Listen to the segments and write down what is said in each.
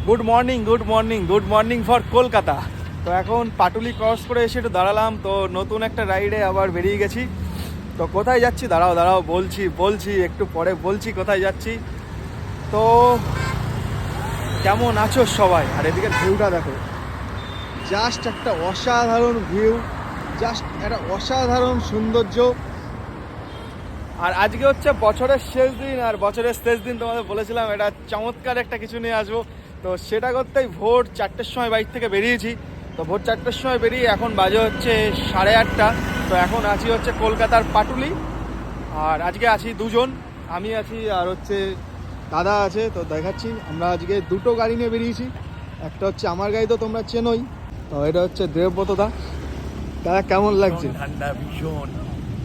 Good morning for Kolkata. তো এখন Patuli cross করে এসে একটু দাঁড়ালাম, তো নতুন একটা রাইডে আবার বেরিয়ে গেছি। তো কোথায় যাচ্ছি দাঁড়াও বলছি একটু পরে বলছি কোথায় যাচ্ছি। তো কেমন আছো সবাই? আর এদিকে ভিউটা দেখো, জাস্ট একটা অসাধারণ ভিউ, জাস্ট একটা অসাধারণ সৌন্দর্য। আর আজকে হচ্ছে বছরের শেষ দিন, আর বছরের শেষ দিন তোমাদের বলেছিলাম এটা চমৎকার একটা কিছু নিয়ে আসবো। তো সেটা করতেই ভোর 4টের সময় বাইক থেকে বেরিয়েছি। তো ভোর 4টের সময় বেরিয়ে এখন বাজে হচ্ছে 8:30। তো এখন আছি হচ্ছে কলকাতার পাটুলি। আর আজকে আছি দুজন, আমি আছি আর হচ্ছে দাদা আছে। তো দেখাচ্ছি, আমরা আজকে দুটো গাড়ি নিয়ে বেরিয়েছি। একটা হচ্ছে আমার গাড়ি, তো তোমরা চেনোই। তো এটা হচ্ছে দেবব্রত দা। দাদা কেমন লাগছে? ঠান্ডা ভীষণ,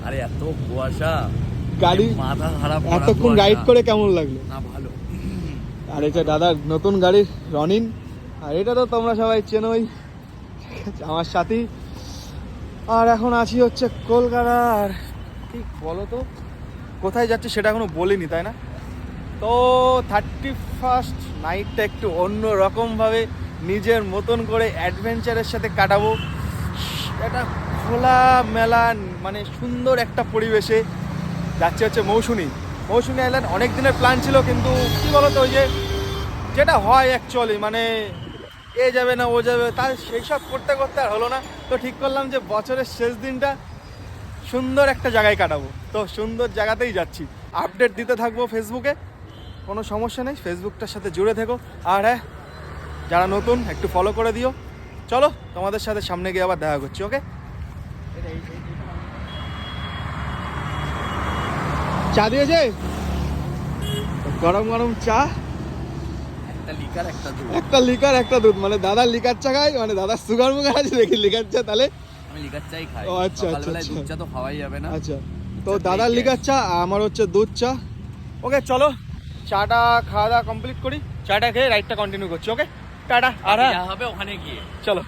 আরে এত কুয়াশা, গাড়ি মাথা খারাপ। এতক্ষণ রাইড করে কেমন লাগলো? না ভালো। আর এটা দাদার নতুন গাড়ি রনিন। আর এটা তো তোমরা সবাই চেনোই, আমার সাথী। আর এখন আছি হচ্ছে কলকাতার, ঠিক বলো তো কোথায় যাচ্ছি সেটা এখনো বলিনি, তাই না? তো 31st নাইটটা একটু অন্য রকমভাবে নিজের মতন করে অ্যাডভেঞ্চারের সাথে কাটাবো। এটা খোলা মেলা, মানে সুন্দর একটা পরিবেশে যাচ্ছে হচ্ছে মৌসুনি আইল্যান্ড। অনেক দিনের প্ল্যান ছিল, কিন্তু কী বলতো, ওই যে যেটা হয় অ্যাকচুয়ালি, মানে এ যাবে না ও যাবে, তার সেই সব করতে করতে আর হলো না। তো ঠিক করলাম যে বছরের শেষ দিনটা সুন্দর একটা জায়গায় কাটাবো। তো সুন্দর জায়গাতেই যাচ্ছি, আপডেট দিতে থাকবো ফেসবুকে, কোনো সমস্যা নেই, ফেসবুকটার সাথে জুড়ে থেকো। আর হ্যাঁ, যারা নতুন একটু ফলো করে দিও। চলো তোমাদের সাথে সামনে গিয়ে আবার দেখা করছি। ওকে, চা দিয়েছে, গরম গরম চা, একটা লিকার একটা দুধ। মানে দাদার লিকার চা খাই, মানে দাদার সুগার মুগার আছে দেখি লিকার চা, তাহলে আমি লিকার চাই খাই। ও আচ্ছা আচ্ছা সকালবেলায় আচ্ছা। দুধ চা তো খাওয়াই যাবে না। আচ্ছা, তো দাদার লিকার চা, আমার হচ্ছে দুধ চা। ওকে চলো, চাটা খাওয়া দাওয়া কমপ্লিট করি, চাটা খেয়ে রাইডটা কন্টিনিউ করছি। ওকে টাটা। আর যা হবে ওখানে গিয়ে চলো।